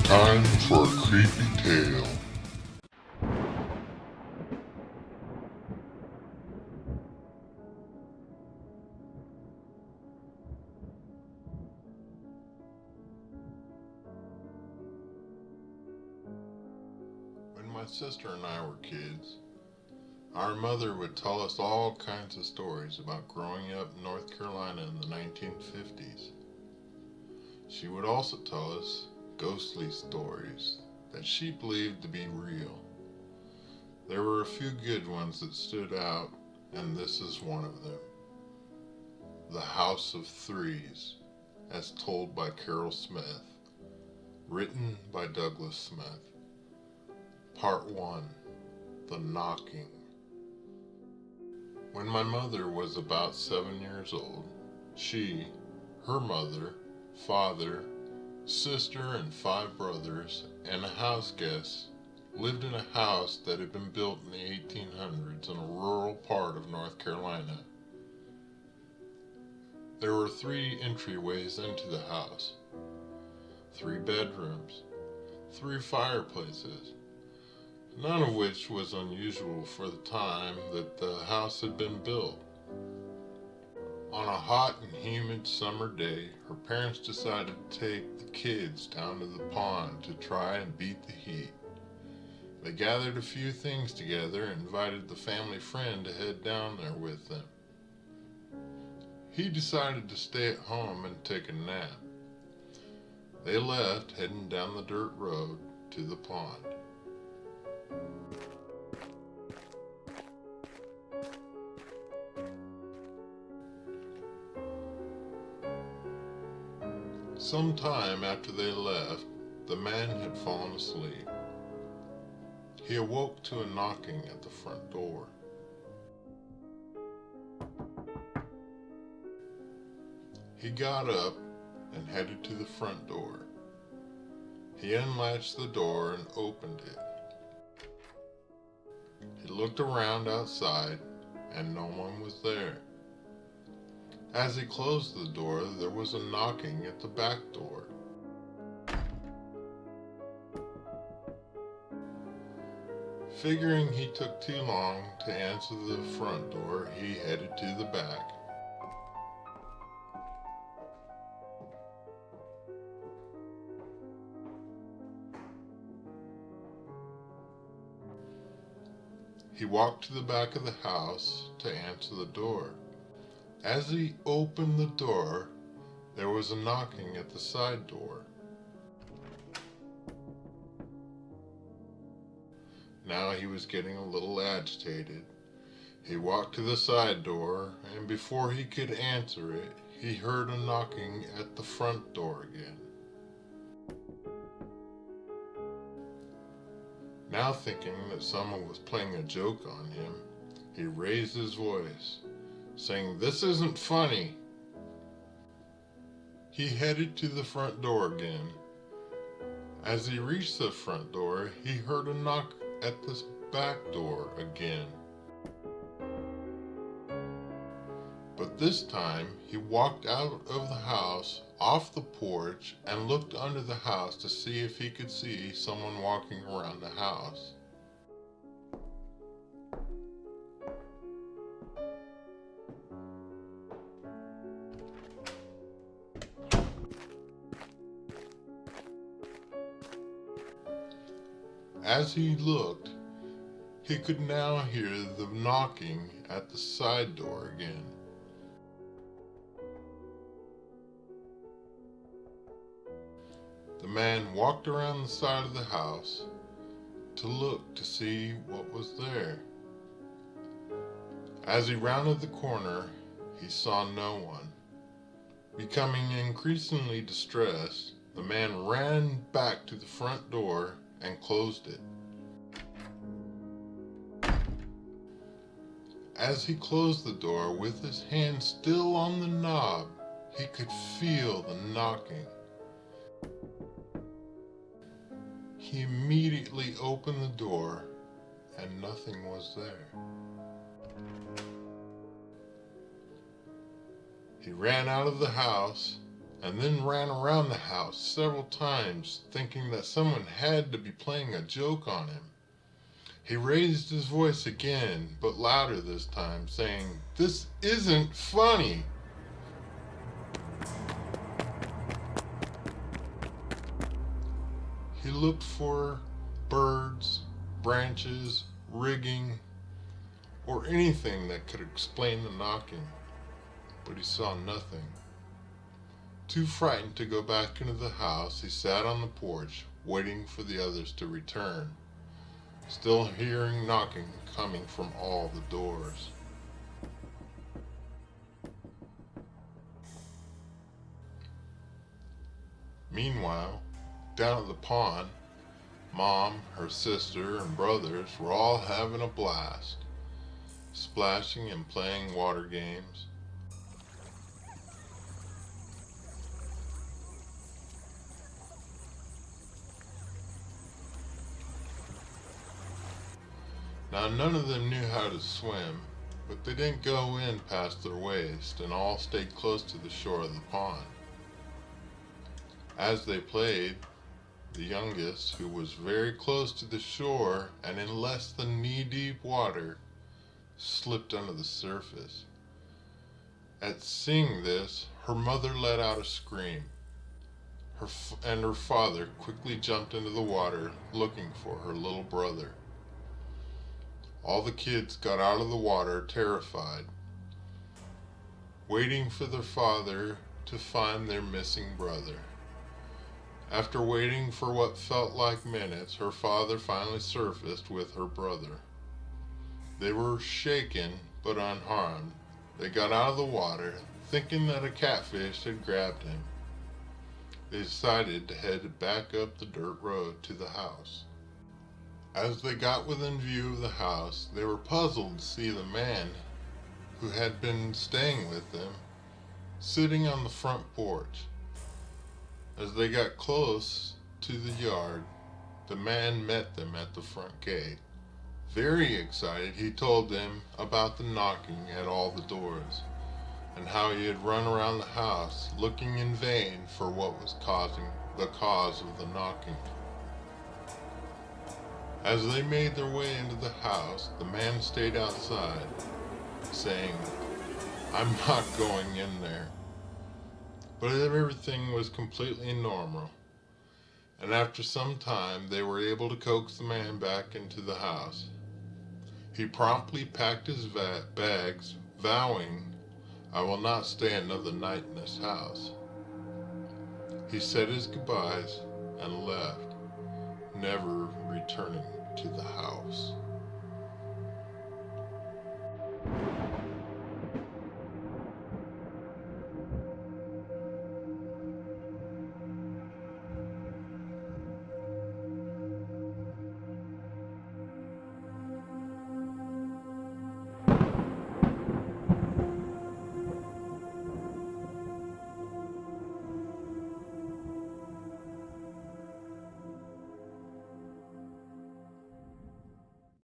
Time for a creepy tale. When my sister and I were kids, our mother would tell us all kinds of stories about growing up in North Carolina in the 1950s. She would also tell us ghostly stories that she believed to be real. There were a few good ones that stood out, and this is one of them. The House of 3's, as told by Carol Smith, written by Douglas Smith. Part 1. The Knocking. When my mother was about 7 years old, she, her mother, father, sister, and 5 brothers, and a house guest lived in a house that had been built in the 1800s in a rural part of North Carolina. There were 3 entryways into the house, 3 bedrooms, 3 fireplaces, none of which was unusual for the time that the house had been built. On a hot and humid summer day, her parents decided to take the kids down to the pond to try and beat the heat. They gathered a few things together and invited the family friend to head down there with them. He decided to stay at home and take a nap. They left, heading down the dirt road to the pond. Some time after they left, the man had fallen asleep. He awoke to a knocking at the front door. He got up and headed to the front door. He unlatched the door and opened it. He looked around outside, and no one was there. As he closed the door, there was a knocking at the back door. Figuring he took too long to answer the front door, he headed to the back. He walked to the back of the house to answer the door. As he opened the door, there was a knocking at the side door. Now he was getting a little agitated. He walked to the side door, and before he could answer it, he heard a knocking at the front door again. Now thinking that someone was playing a joke on him, he raised his voice, saying, "This isn't funny." He headed to the front door again. As he reached the front door, he heard a knock at the back door again. But this time, he walked out of the house, off the porch, and looked under the house to see if he could see someone walking around the house. As he looked, he could now hear the knocking at the side door again. The man walked around the side of the house to look to see what was there. As he rounded the corner, he saw no one. Becoming increasingly distressed, the man ran back to the front door and closed it. As he closed the door with his hand still on the knob, he could feel the knocking. He immediately opened the door, and nothing was there. He ran out of the house and then ran around the house several times, thinking that someone had to be playing a joke on him. He raised his voice again, but louder this time, saying, "This isn't funny." He looked for birds, branches, rigging, or anything that could explain the knocking, but he saw nothing. Too frightened to go back into the house, he sat on the porch, waiting for the others to return, still hearing knocking coming from all the doors. Meanwhile, down at the pond, Mom, her sister, and brothers were all having a blast, splashing and playing water games. Now, none of them knew how to swim, but they didn't go in past their waist and all stayed close to the shore of the pond. As they played, the youngest, who was very close to the shore and in less than knee-deep water, slipped under the surface. At seeing this, her mother let out a scream, and her father quickly jumped into the water looking for her little brother. All the kids got out of the water terrified, waiting for their father to find their missing brother. After waiting for what felt like minutes, her father finally surfaced with her brother. They were shaken but unharmed. They got out of the water, thinking that a catfish had grabbed him. They decided to head back up the dirt road to the house. As they got within view of the house, they were puzzled to see the man who had been staying with them sitting on the front porch. As they got close to the yard, the man met them at the front gate. Very excited, he told them about the knocking at all the doors and how he had run around the house looking in vain for what was causing the cause of the knocking. As they made their way into the house, the man stayed outside, saying, "I'm not going in there." But everything was completely normal, and after some time they were able to coax the man back into the house. He promptly packed his bags, vowing, "I will not stay another night in this house." He said his goodbyes and left, never returning to the house.